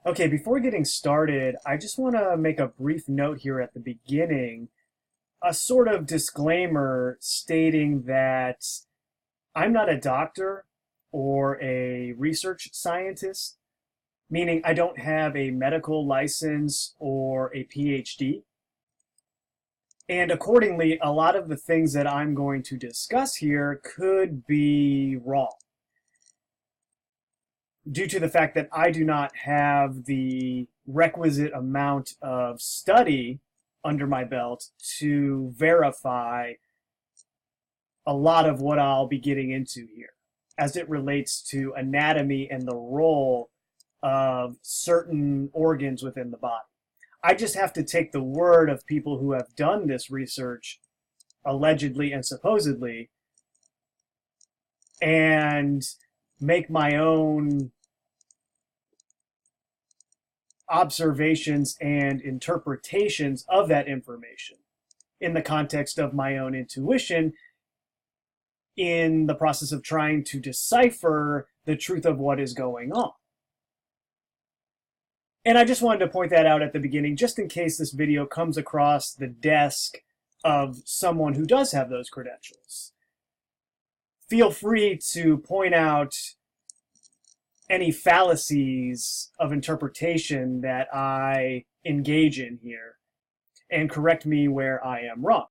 Okay, before getting started, I just want to make a brief note here at the beginning, a sort of disclaimer stating that I'm not a doctor or a research scientist, meaning I don't have a medical license or a PhD. And accordingly, a lot of the things that I'm going to discuss here could be wrong due to the fact that I do not have the requisite amount of study under my belt to verify a lot of what I'll be getting into here as it relates to anatomy and the role of certain organs within the body. I just have to take the word of people who have done this research allegedly and supposedly and make my own observations and interpretations of that information in the context of my own intuition in the process of trying to decipher the truth of what is going on. And I just wanted to point that out at the beginning, just in case this video comes across the desk of someone who does have those credentials. Feel free to point out any fallacies of interpretation that I engage in here and correct me where I am wrong.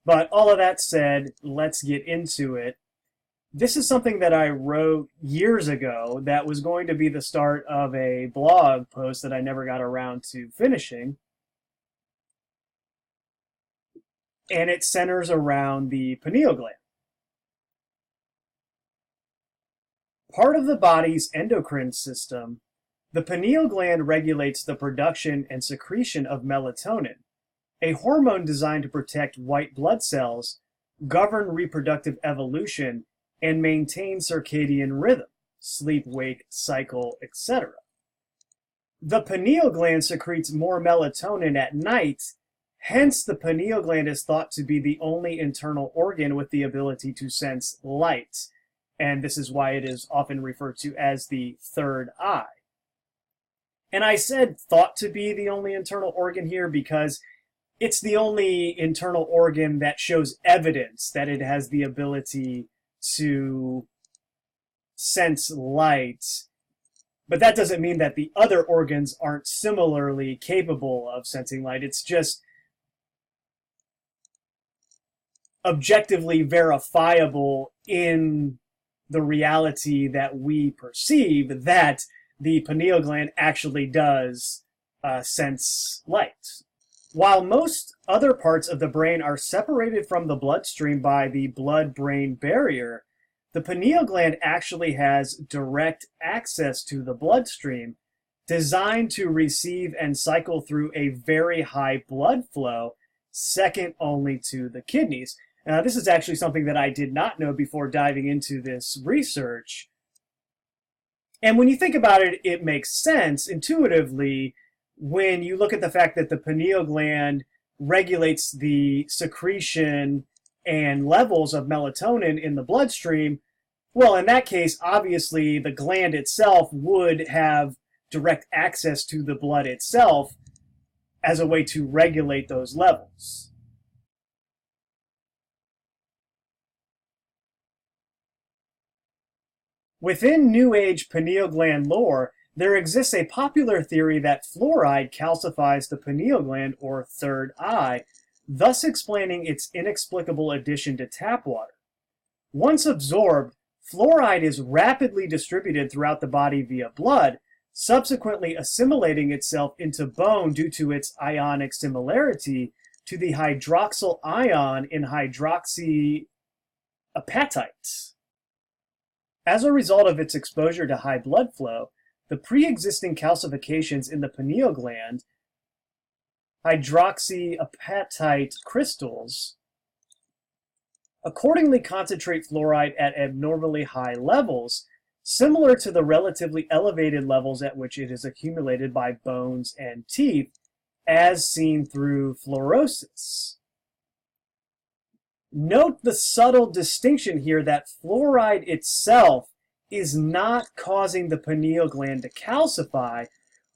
But all of that said, let's get into it. This is something that I wrote years ago that was going to be the start of a blog post that I never got around to finishing. And it centers around the pineal gland. Part of the body's endocrine system, the pineal gland regulates the production and secretion of melatonin, a hormone designed to protect white blood cells, govern reproductive evolution, and maintain circadian rhythm, sleep, wake, cycle, etc. The pineal gland secretes more melatonin at night, hence the pineal gland is thought to be the only internal organ with the ability to sense light. And this is why it is often referred to as the third eye. And I said thought to be the only internal organ here because it's the only internal organ that shows evidence that it has the ability to sense light. But that doesn't mean that the other organs aren't similarly capable of sensing light. It's just objectively verifiable in the reality that we perceive that the pineal gland actually does sense light. While most other parts of the brain are separated from the bloodstream by the blood-brain barrier, the pineal gland actually has direct access to the bloodstream, designed to receive and cycle through a very high blood flow, second only to the kidneys. Now, this is actually something that I did not know before diving into this research. And when you think about it, it makes sense intuitively when you look at the fact that the pineal gland regulates the secretion and levels of melatonin in the bloodstream. Well, in that case, obviously, the gland itself would have direct access to the blood itself as a way to regulate those levels. Within New Age pineal gland lore, there exists a popular theory that fluoride calcifies the pineal gland or third eye, thus explaining its inexplicable addition to tap water. Once absorbed, fluoride is rapidly distributed throughout the body via blood, subsequently assimilating itself into bone due to its ionic similarity to the hydroxyl ion in hydroxyapatite. As a result of its exposure to high blood flow, the pre-existing calcifications in the pineal gland, hydroxyapatite crystals, accordingly concentrate fluoride at abnormally high levels, similar to the relatively elevated levels at which it is accumulated by bones and teeth, as seen through fluorosis. Note the subtle distinction here that fluoride itself is not causing the pineal gland to calcify.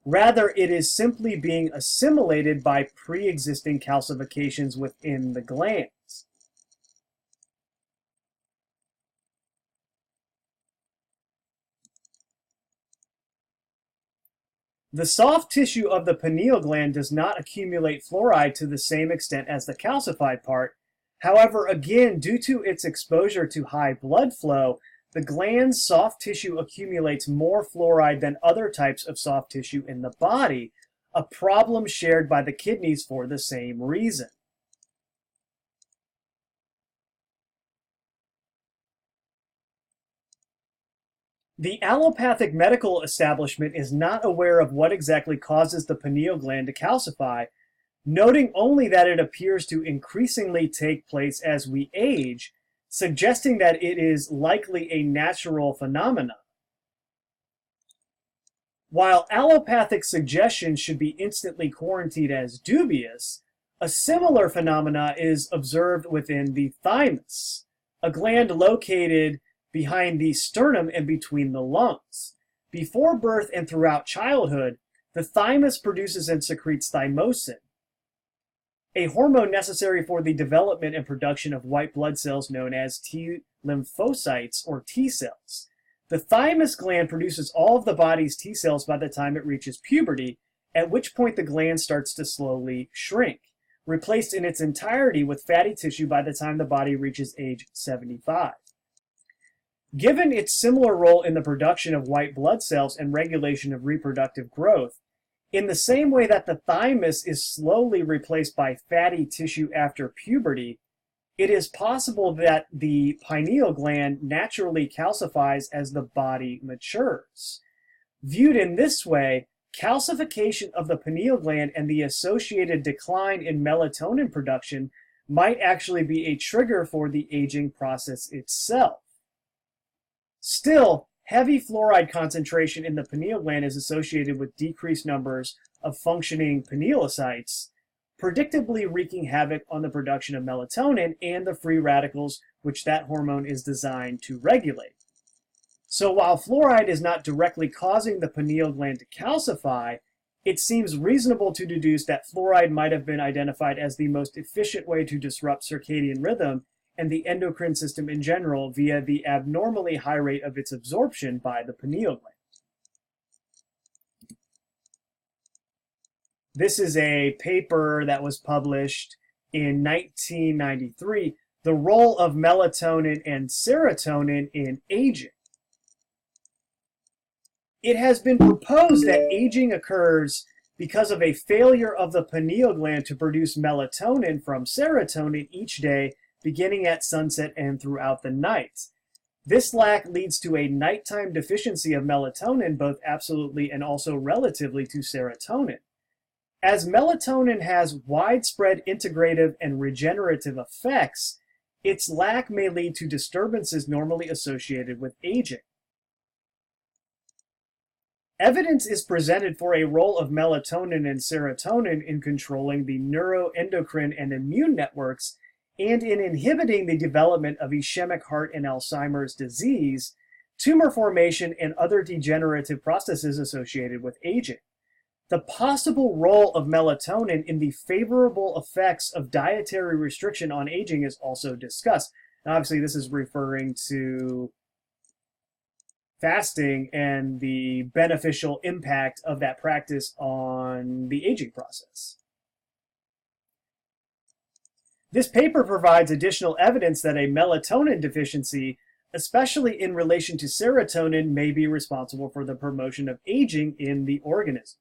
Rather, it is simply being assimilated by pre-existing calcifications within the glands. The soft tissue of the pineal gland does not accumulate fluoride to the same extent as the calcified part. However, again, due to its exposure to high blood flow, the gland's soft tissue accumulates more fluoride than other types of soft tissue in the body, a problem shared by the kidneys for the same reason. The allopathic medical establishment is not aware of what exactly causes the pineal gland to calcify, noting only that it appears to increasingly take place as we age, suggesting that it is likely a natural phenomenon. While allopathic suggestion should be instantly quarantined as dubious, a similar phenomena is observed within the thymus, a gland located behind the sternum and between the lungs. Before birth and throughout childhood, the thymus produces and secretes thymosin, a hormone necessary for the development and production of white blood cells known as T lymphocytes or T cells. The thymus gland produces all of the body's T cells by the time it reaches puberty, at which point the gland starts to slowly shrink, replaced in its entirety with fatty tissue by the time the body reaches age 75. Given its similar role in the production of white blood cells and regulation of reproductive growth, in the same way that the thymus is slowly replaced by fatty tissue after puberty, it is possible that the pineal gland naturally calcifies as the body matures. Viewed in this way, calcification of the pineal gland and the associated decline in melatonin production might actually be a trigger for the aging process itself. Still, heavy fluoride concentration in the pineal gland is associated with decreased numbers of functioning pinealocytes, predictably wreaking havoc on the production of melatonin and the free radicals which that hormone is designed to regulate. So while fluoride is not directly causing the pineal gland to calcify, it seems reasonable to deduce that fluoride might have been identified as the most efficient way to disrupt circadian rhythm and the endocrine system in general via the abnormally high rate of its absorption by the pineal gland. This is a paper that was published in 1993, The Role of Melatonin and Serotonin in Aging. It has been proposed that aging occurs because of a failure of the pineal gland to produce melatonin from serotonin each day, beginning at sunset and throughout the night. This lack leads to a nighttime deficiency of melatonin, both absolutely and also relatively to serotonin. As melatonin has widespread integrative and regenerative effects, its lack may lead to disturbances normally associated with aging. Evidence is presented for a role of melatonin and serotonin in controlling the neuroendocrine and immune networks and in inhibiting the development of ischemic heart and Alzheimer's disease, tumor formation, and other degenerative processes associated with aging. The possible role of melatonin in the favorable effects of dietary restriction on aging is also discussed. Now, obviously, this is referring to fasting and the beneficial impact of that practice on the aging process. This paper provides additional evidence that a melatonin deficiency, especially in relation to serotonin, may be responsible for the promotion of aging in the organism.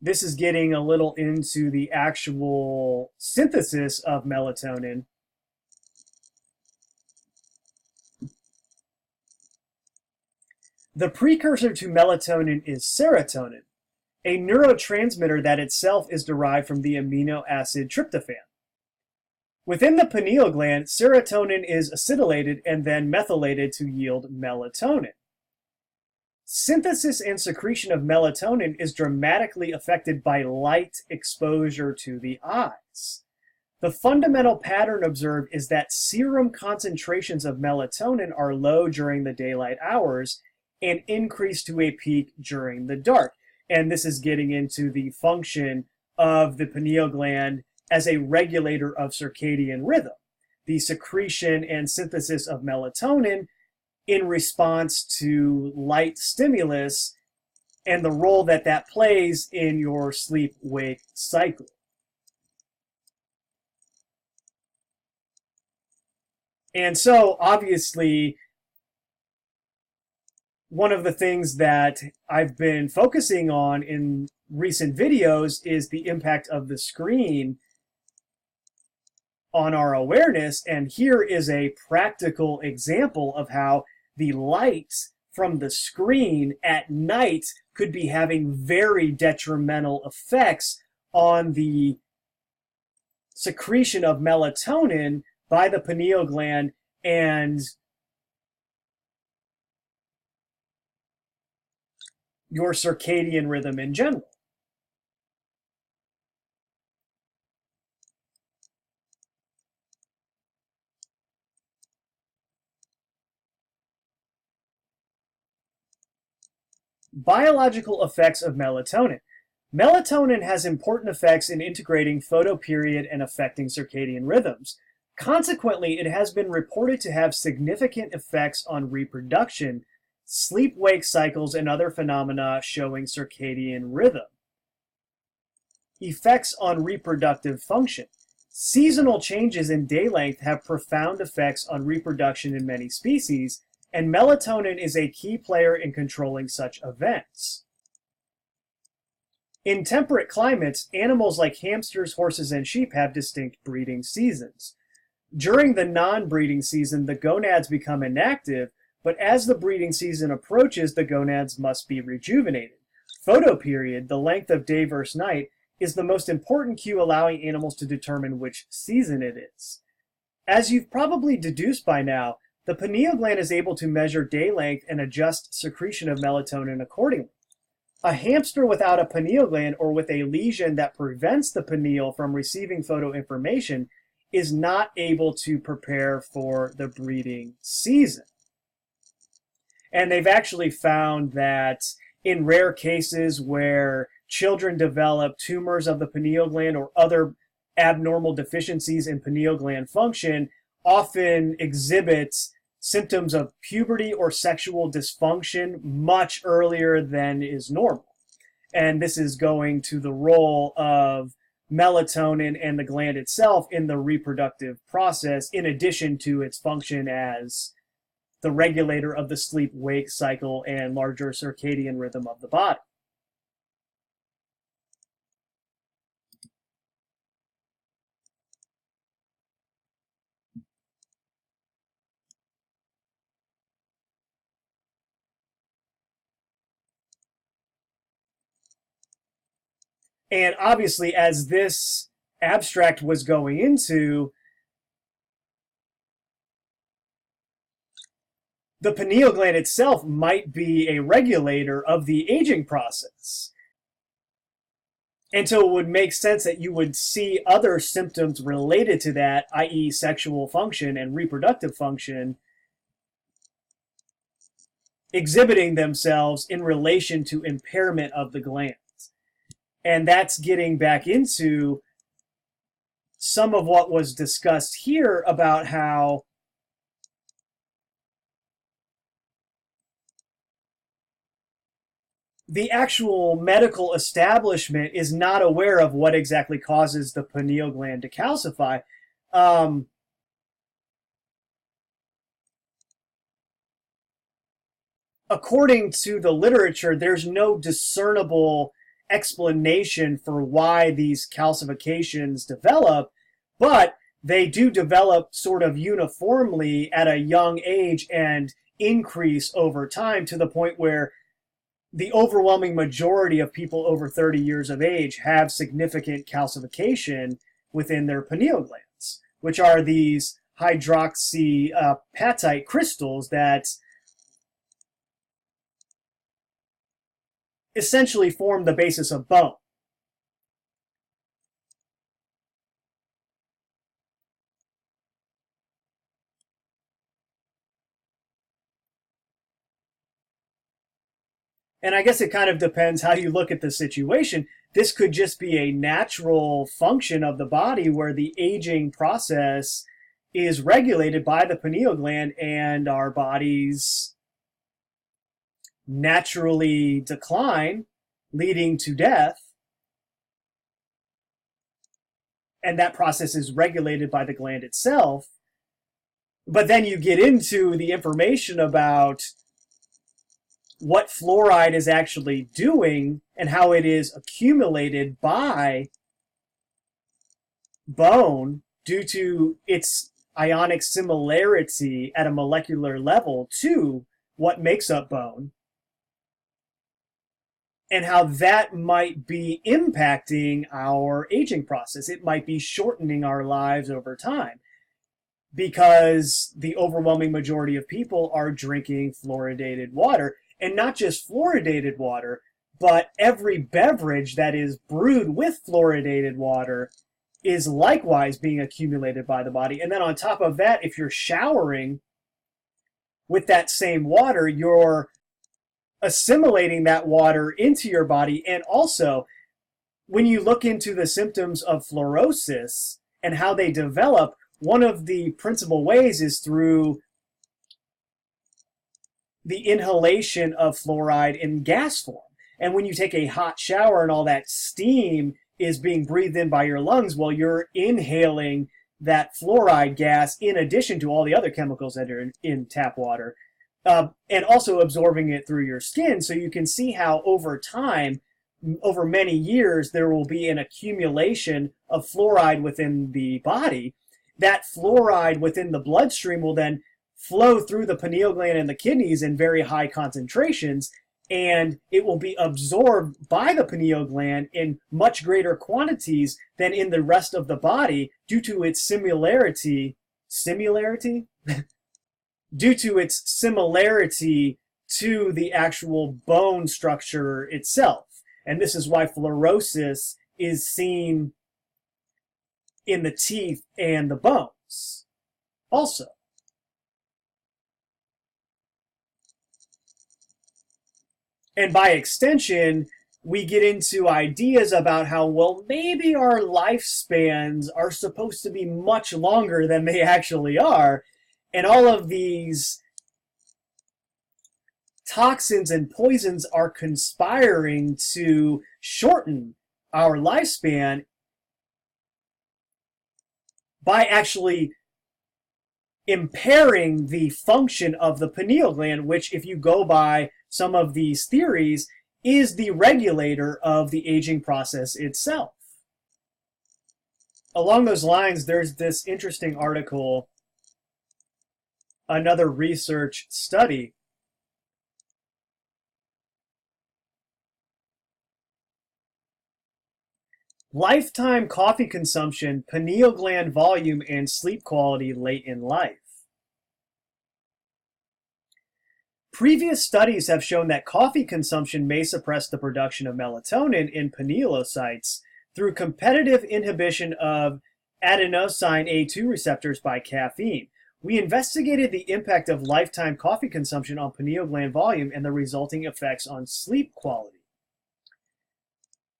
This is getting a little into the actual synthesis of melatonin. The precursor to melatonin is serotonin, a neurotransmitter that itself is derived from the amino acid tryptophan. Within the pineal gland, serotonin is acetylated and then methylated to yield melatonin. Synthesis and secretion of melatonin is dramatically affected by light exposure to the eyes. The fundamental pattern observed is that serum concentrations of melatonin are low during the daylight hours and increase to a peak during the dark. And this is getting into the function of the pineal gland as a regulator of circadian rhythm, the secretion and synthesis of melatonin in response to light stimulus and the role that that plays in your sleep-wake cycle. And so, obviously, one of the things that I've been focusing on in recent videos is the impact of the screen on our awareness. And here is a practical example of how the light from the screen at night could be having very detrimental effects on the secretion of melatonin by the pineal gland and your circadian rhythm in general. Biological effects of melatonin. Melatonin has important effects in integrating photoperiod and affecting circadian rhythms. Consequently, it has been reported to have significant effects on reproduction, sleep-wake cycles, and other phenomena showing circadian rhythm. Effects on reproductive function. Seasonal changes in day length have profound effects on reproduction in many species, and melatonin is a key player in controlling such events. In temperate climates, animals like hamsters, horses, and sheep have distinct breeding seasons. During the non-breeding season, the gonads become inactive, but as the breeding season approaches, the gonads must be rejuvenated. Photoperiod, the length of day versus night, is the most important cue allowing animals to determine which season it is. As you've probably deduced by now, the pineal gland is able to measure day length and adjust secretion of melatonin accordingly. A hamster without a pineal gland or with a lesion that prevents the pineal from receiving photo information is not able to prepare for the breeding season. And they've actually found that in rare cases where children develop tumors of the pineal gland or other abnormal deficiencies in pineal gland function, often exhibits symptoms of puberty or sexual dysfunction much earlier than is normal. And this is going to the role of melatonin and the gland itself in the reproductive process, in addition to its function as the regulator of the sleep-wake cycle and larger circadian rhythm of the body. And obviously, as this abstract was going into, the pineal gland itself might be a regulator of the aging process. And so it would make sense that you would see other symptoms related to that, i.e. sexual function and reproductive function, exhibiting themselves in relation to impairment of the gland. And that's getting back into some of what was discussed here about how the actual medical establishment is not aware of what exactly causes the pineal gland to calcify. According to the literature, there's no discernible explanation for why these calcifications develop, but they do develop sort of uniformly at a young age and increase over time to the point where the overwhelming majority of people over 30 years of age have significant calcification within their pineal glands, which are these hydroxyapatite crystals that essentially form the basis of bone. And I guess it kind of depends how you look at the situation. This could just be a natural function of the body where the aging process is regulated by the pineal gland and our bodies naturally decline, leading to death. And that process is regulated by the gland itself. But then you get into the information about what fluoride is actually doing and how it is accumulated by bone due to its ionic similarity at a molecular level to what makes up bone, and how that might be impacting our aging process. It might be shortening our lives over time because the overwhelming majority of people are drinking fluoridated water. And not just fluoridated water, but every beverage that is brewed with fluoridated water is likewise being accumulated by the body. And then on top of that, if you're showering with that same water, you're assimilating that water into your body. And also, when you look into the symptoms of fluorosis and how they develop, one of the principal ways is through the inhalation of fluoride in gas form. And when you take a hot shower and all that steam is being breathed in by your lungs, well, you're inhaling that fluoride gas in addition to all the other chemicals that are in tap water, and also absorbing it through your skin. So you can see how over time, over many years, there will be an accumulation of fluoride within the body. That fluoride within the bloodstream will then flow through the pineal gland and the kidneys in very high concentrations, and it will be absorbed by the pineal gland in much greater quantities than in the rest of the body due to its similarity due to its similarity to the actual bone structure itself. And this is why fluorosis is seen in the teeth and the bones also. And by extension, we get into ideas about how, well, maybe our lifespans are supposed to be much longer than they actually are. And all of these toxins and poisons are conspiring to shorten our lifespan by actually impairing the function of the pineal gland, which, if you go by some of these theories, is the regulator of the aging process itself. Along those lines, there's this interesting article, another research study. Lifetime coffee consumption, pineal gland volume, and sleep quality late in life. Previous studies have shown that coffee consumption may suppress the production of melatonin in pinealocytes through competitive inhibition of adenosine A2 receptors by caffeine. We investigated the impact of lifetime coffee consumption on pineal gland volume and the resulting effects on sleep quality.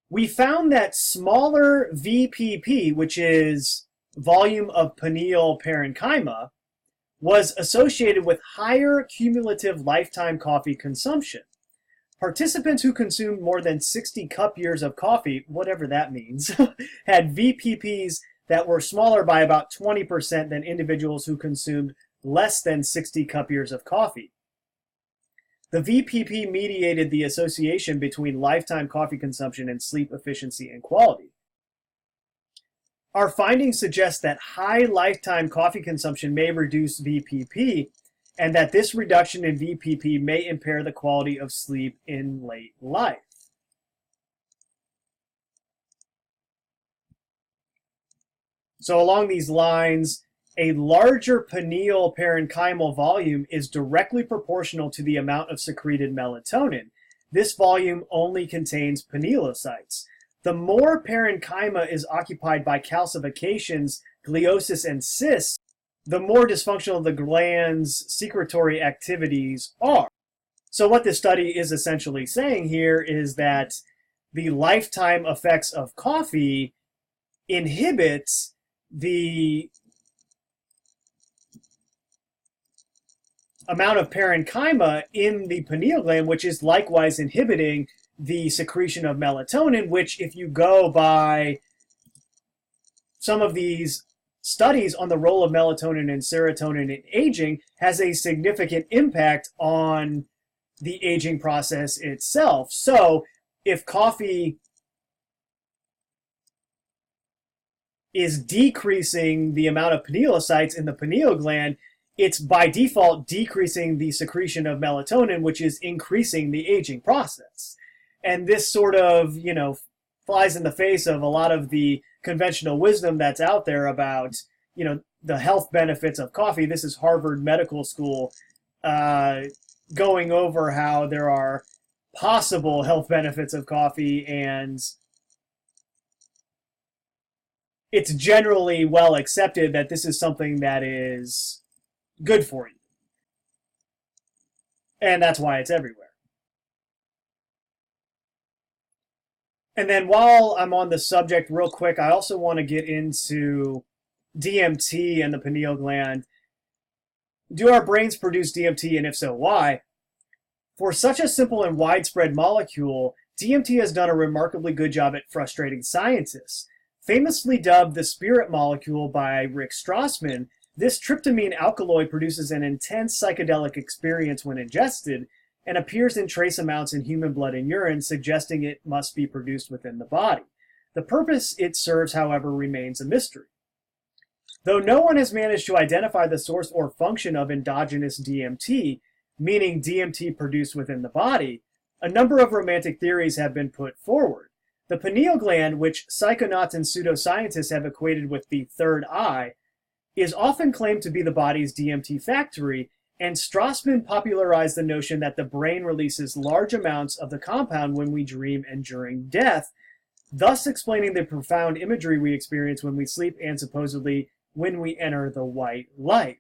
We found that smaller VPP, which is volume of pineal parenchyma, was associated with higher cumulative lifetime coffee consumption. Participants who consumed more than 60 cup years of coffee, whatever that means, had VPPs that were smaller by about 20% than individuals who consumed less than 60 cup years of coffee. The VPP mediated the association between lifetime coffee consumption and sleep efficiency and quality. Our findings suggest that high lifetime coffee consumption may reduce VPP, and that this reduction in VPP may impair the quality of sleep in late life. So along these lines, a larger pineal parenchymal volume is directly proportional to the amount of secreted melatonin. This volume only contains pinealocytes. The more parenchyma is occupied by calcifications, gliosis, and cysts, the more dysfunctional the gland's secretory activities are. So what this study is essentially saying here is that the lifetime effects of coffee inhibits the amount of parenchyma in the pineal gland, which is likewise inhibiting the secretion of melatonin, which, if you go by some of these studies on the role of melatonin and serotonin in aging, has a significant impact on the aging process itself. So if coffee is decreasing the amount of pinealocytes in the pineal gland, it's by default decreasing the secretion of melatonin, which is increasing the aging process. And this sort of, flies in the face of a lot of the conventional wisdom that's out there about, the health benefits of coffee. This is Harvard Medical School going over how there are possible health benefits of coffee, and it's generally well accepted that this is something that is good for you. And that's why it's everywhere. And then while I'm on the subject real quick, I also want to get into DMT and the pineal gland. Do our brains produce DMT, and if so, why? For such a simple and widespread molecule, DMT has done a remarkably good job at frustrating scientists. Famously dubbed the spirit molecule by Rick Strassman, this tryptamine alkaloid produces an intense psychedelic experience when ingested and appears in trace amounts in human blood and urine, suggesting it must be produced within the body. The purpose it serves, however, remains a mystery. Though no one has managed to identify the source or function of endogenous DMT, meaning DMT produced within the body, a number of romantic theories have been put forward. The pineal gland, which psychonauts and pseudoscientists have equated with the third eye, is often claimed to be the body's DMT factory, and Strassman popularized the notion that the brain releases large amounts of the compound when we dream and during death, thus explaining the profound imagery we experience when we sleep and supposedly when we enter the white light.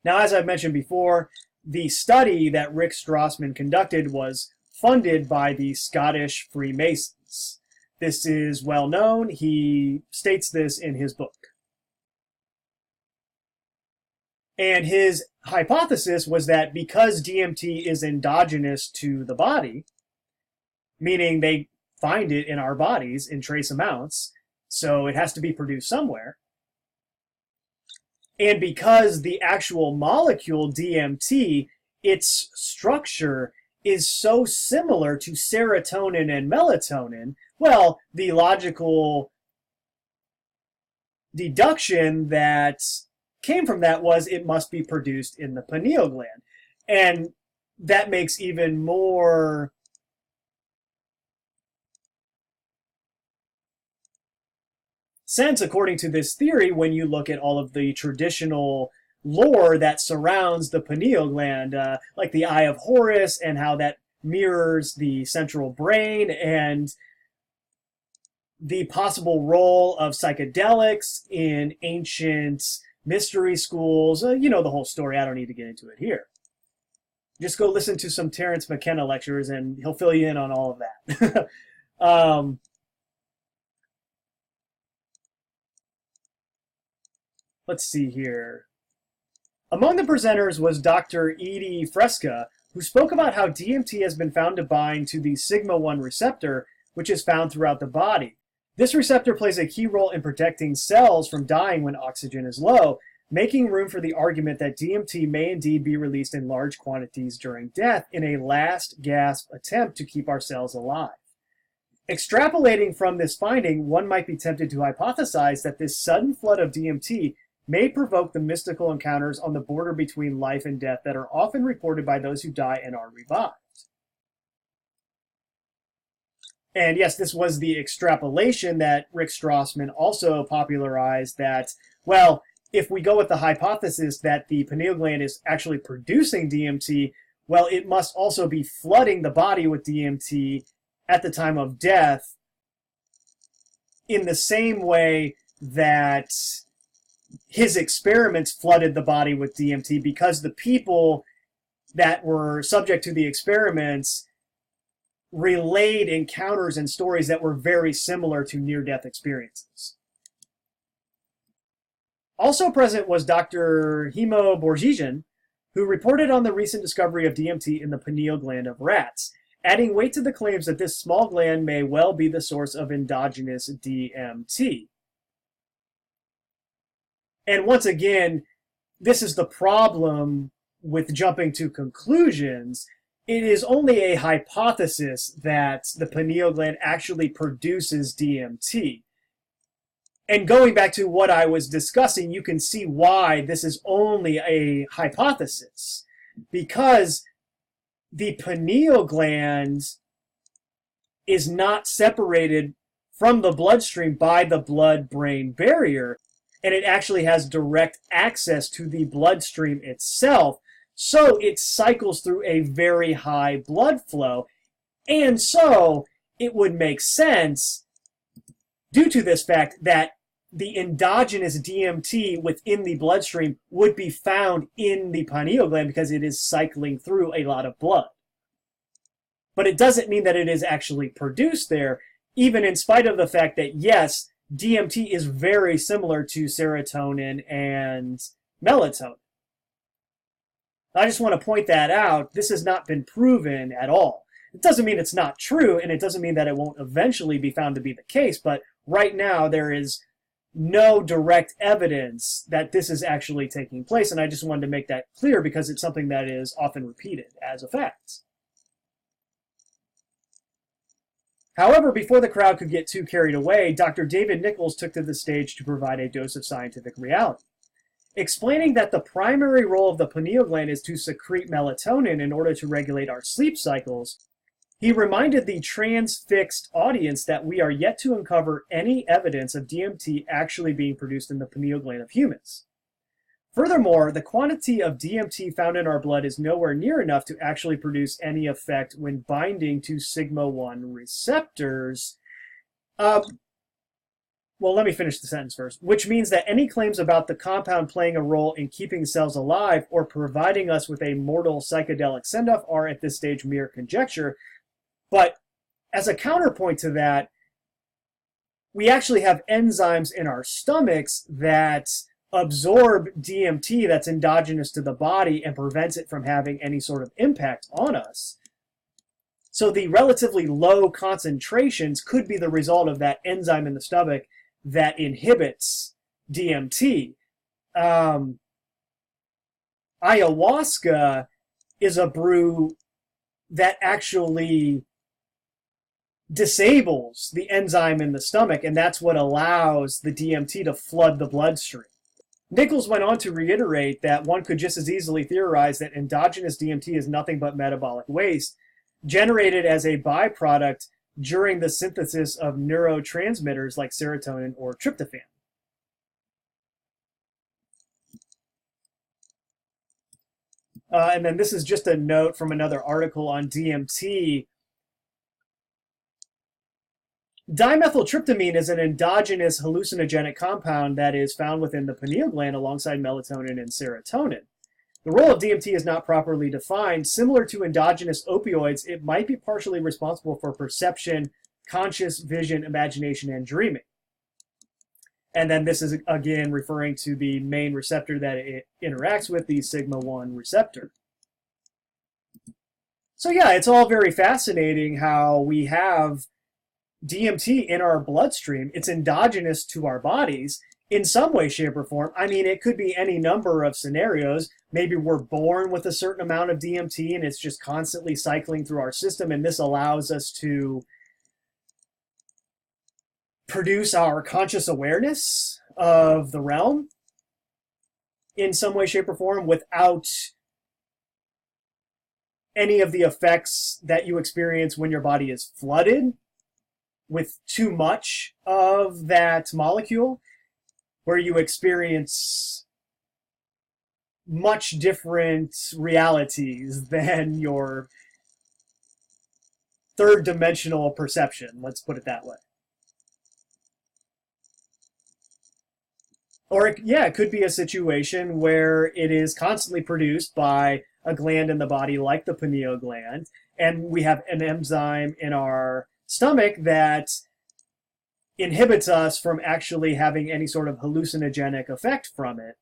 Now, as I've mentioned before, the study that Rick Strassman conducted was funded by the Scottish Freemasons. This is well known. He states this in his book. And his hypothesis was that because DMT is endogenous to the body, meaning they find it in our bodies in trace amounts, so it has to be produced somewhere, and because the actual molecule DMT, its structure is so similar to serotonin and melatonin, well, the logical deduction that came from that was it must be produced in the pineal gland. And that makes even more sense according to this theory when you look at all of the traditional lore that surrounds the pineal gland, like the Eye of Horus and how that mirrors the central brain, and the possible role of psychedelics in ancient mystery schools. The whole story. I don't need to get into it here. Just go listen to some Terence McKenna lectures and he'll fill you in on all of that. Let's see here. Among the presenters was Dr. Edie Fresca, who spoke about how DMT has been found to bind to the sigma-1 receptor, which is found throughout the body. This receptor plays a key role in protecting cells from dying when oxygen is low, making room for the argument that DMT may indeed be released in large quantities during death in a last gasp attempt to keep our cells alive. Extrapolating from this finding, one might be tempted to hypothesize that this sudden flood of DMT may provoke the mystical encounters on the border between life and death that are often reported by those who die and are revived. And yes, this was the extrapolation that Rick Strassman also popularized, that, well, if we go with the hypothesis that the pineal gland is actually producing DMT, well, it must also be flooding the body with DMT at the time of death in the same way that his experiments flooded the body with DMT, because the people that were subject to the experiments relayed encounters and stories that were very similar to near-death experiences. Also present was Dr. Himo Borghigian, who reported on the recent discovery of DMT in the pineal gland of rats, adding weight to the claims that this small gland may well be the source of endogenous DMT. And once again, this is the problem with jumping to conclusions. It is only a hypothesis that the pineal gland actually produces DMT. And going back to what I was discussing, you can see why this is only a hypothesis. Because the pineal gland is not separated from the bloodstream by the blood-brain barrier, and it actually has direct access to the bloodstream itself. So it cycles through a very high blood flow. And so it would make sense, due to this fact, that the endogenous DMT within the bloodstream would be found in the pineal gland because it is cycling through a lot of blood. But it doesn't mean that it is actually produced there, even in spite of the fact that, yes, DMT is very similar to serotonin and melatonin. I just want to point that out. This has not been proven at all. It doesn't mean it's not true, and it doesn't mean that it won't eventually be found to be the case, but right now there is no direct evidence that this is actually taking place, and I just wanted to make that clear because it's something that is often repeated as a fact. However, before the crowd could get too carried away, Dr. David Nichols took to the stage to provide a dose of scientific reality, explaining that the primary role of the pineal gland is to secrete melatonin in order to regulate our sleep cycles. He reminded the transfixed audience that we are yet to uncover any evidence of DMT actually being produced in the pineal gland of humans. Furthermore, the quantity of DMT found in our blood is nowhere near enough to actually produce any effect when binding to sigma-1 receptors. Well, let me finish the sentence first. Which means that any claims about the compound playing a role in keeping cells alive or providing us with a mortal psychedelic send-off are at this stage mere conjecture. But as a counterpoint to that, we actually have enzymes in our stomachs that absorb DMT that's endogenous to the body and prevents it from having any sort of impact on us. So the relatively low concentrations could be the result of that enzyme in the stomach that inhibits DMT. Ayahuasca is a brew that actually disables the enzyme in the stomach, and that's what allows the DMT to flood the bloodstream. Nichols went on to reiterate that one could just as easily theorize that endogenous DMT is nothing but metabolic waste generated as a byproduct during the synthesis of neurotransmitters like serotonin or tryptophan. And then this is just a note from another article on DMT. Dimethyltryptamine is an endogenous hallucinogenic compound that is found within the pineal gland alongside melatonin and serotonin. The role of DMT is not properly defined. Similar to endogenous opioids, it might be partially responsible for perception, conscious vision, imagination, and dreaming. And then this is, again, referring to the main receptor that it interacts with, the sigma-1 receptor. So yeah, it's all very fascinating how we have DMT in our bloodstream. It's endogenous to our bodies in some way, shape, or form. I mean, it could be any number of scenarios. Maybe we're born with a certain amount of DMT and it's just constantly cycling through our system, and this allows us to produce our conscious awareness of the realm in some way, shape, or form without any of the effects that you experience when your body is flooded with too much of that molecule, where you experience much different realities than your third-dimensional perception, let's put it that way. Or, it could be a situation where it is constantly produced by a gland in the body like the pineal gland, and we have an enzyme in our stomach that inhibits us from actually having any sort of hallucinogenic effect from it.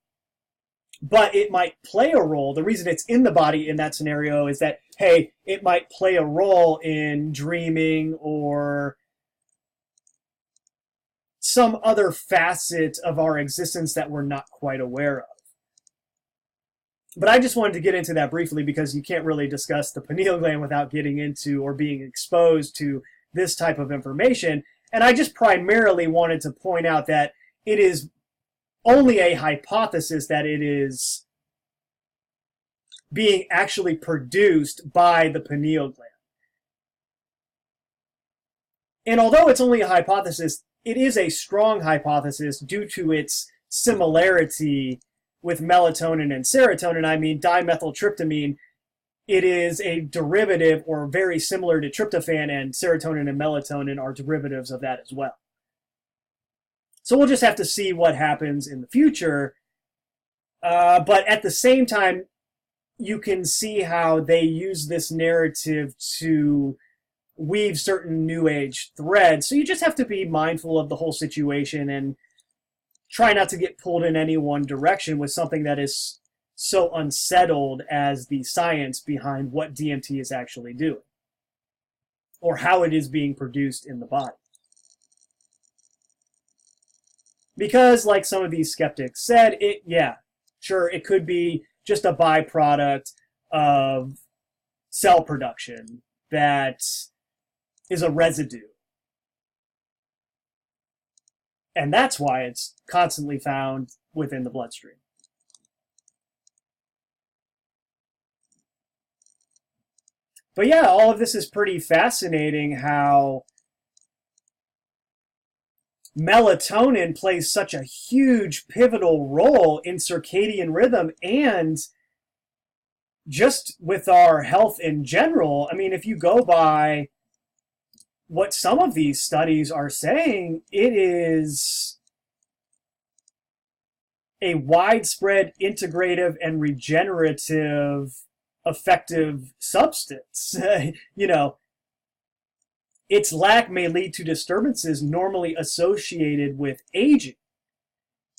But it might play a role. The reason it's in the body in that scenario is that, hey, it might play a role in dreaming or some other facet of our existence that we're not quite aware of. But I just wanted to get into that briefly because you can't really discuss the pineal gland without getting into or being exposed to this type of information. And I just primarily wanted to point out that it is only a hypothesis that it is being actually produced by the pineal gland. And although it's only a hypothesis, it is a strong hypothesis due to its similarity with melatonin and serotonin. I mean, dimethyltryptamine, it is a derivative or very similar to tryptophan, and serotonin and melatonin are derivatives of that as well. So we'll just have to see what happens in the future. But at the same time, you can see how they use this narrative to weave certain New Age threads. So you just have to be mindful of the whole situation and try not to get pulled in any one direction with something that is so unsettled as the science behind what DMT is actually doing or how it is being produced in the body. Because, like some of these skeptics said, it could be just a byproduct of cell production that is a residue. And that's why it's constantly found within the bloodstream. But yeah, all of this is pretty fascinating how melatonin plays such a huge pivotal role in circadian rhythm and just with our health in general. I mean, if you go by what some of these studies are saying, it is a widespread, integrative, and regenerative effective substance. Its lack may lead to disturbances normally associated with aging.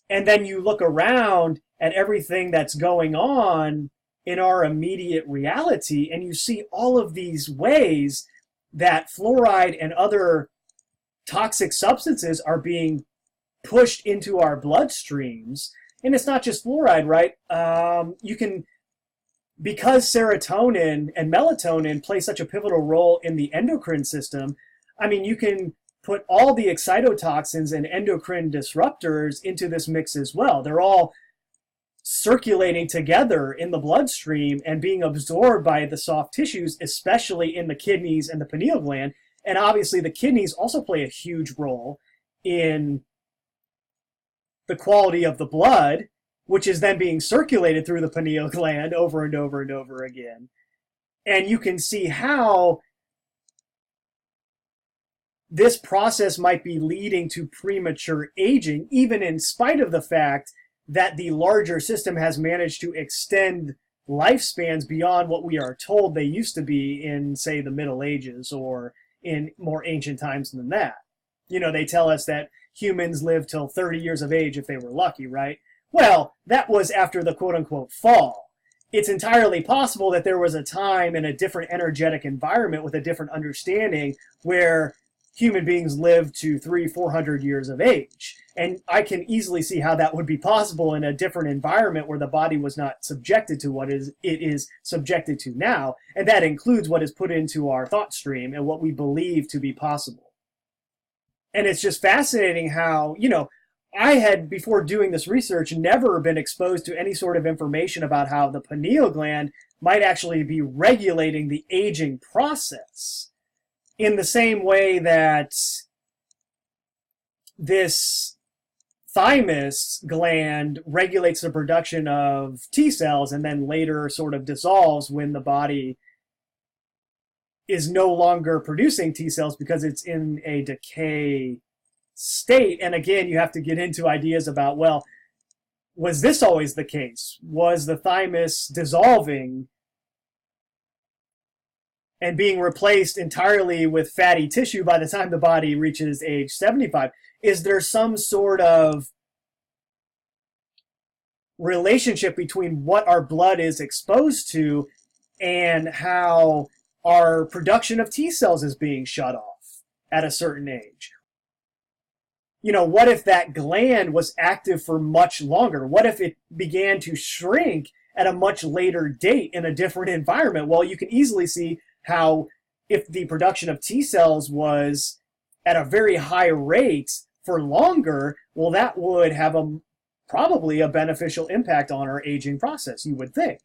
And then you look around at everything that's going on in our immediate reality, and you see all of these ways that fluoride and other toxic substances are being pushed into our bloodstreams. And it's not just fluoride, right? Because serotonin and melatonin play such a pivotal role in the endocrine system, I mean, you can put all the excitotoxins and endocrine disruptors into this mix as well. They're all circulating together in the bloodstream and being absorbed by the soft tissues, especially in the kidneys and the pineal gland. And obviously the kidneys also play a huge role in the quality of the blood, which is then being circulated through the pineal gland over and over and over again. And you can see how this process might be leading to premature aging, even in spite of the fact that the larger system has managed to extend lifespans beyond what we are told they used to be in, say, the Middle Ages or in more ancient times than that. They tell us that humans live till 30 years of age if they were lucky, right? Well, that was after the quote-unquote fall. It's entirely possible that there was a time in a different energetic environment with a different understanding where human beings lived to 300-400 years of age. And I can easily see how that would be possible in a different environment where the body was not subjected to what it is subjected to now. And that includes what is put into our thought stream and what we believe to be possible. And it's just fascinating how, I had, before doing this research, never been exposed to any sort of information about how the pineal gland might actually be regulating the aging process in the same way that this thymus gland regulates the production of T cells and then later sort of dissolves when the body is no longer producing T cells because it's in a decay state. And again, you have to get into ideas about, well, was this always the case? Was the thymus dissolving and being replaced entirely with fatty tissue by the time the body reaches age 75? Is there some sort of relationship between what our blood is exposed to and how our production of T cells is being shut off at a certain age? You know, what if that gland was active for much longer? What if it began to shrink at a much later date in a different environment? Well, you can easily see how if the production of T cells was at a very high rate for longer, well, that would have probably a beneficial impact on our aging process, you would think.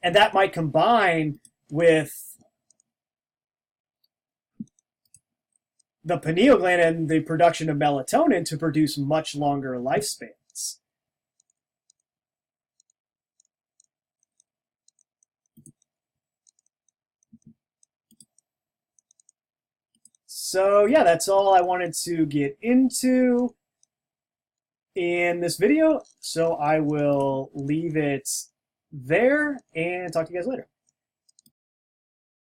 And that might combine with the pineal gland and the production of melatonin to produce much longer lifespans. So yeah, that's all I wanted to get into in this video. So I will leave it there and talk to you guys later.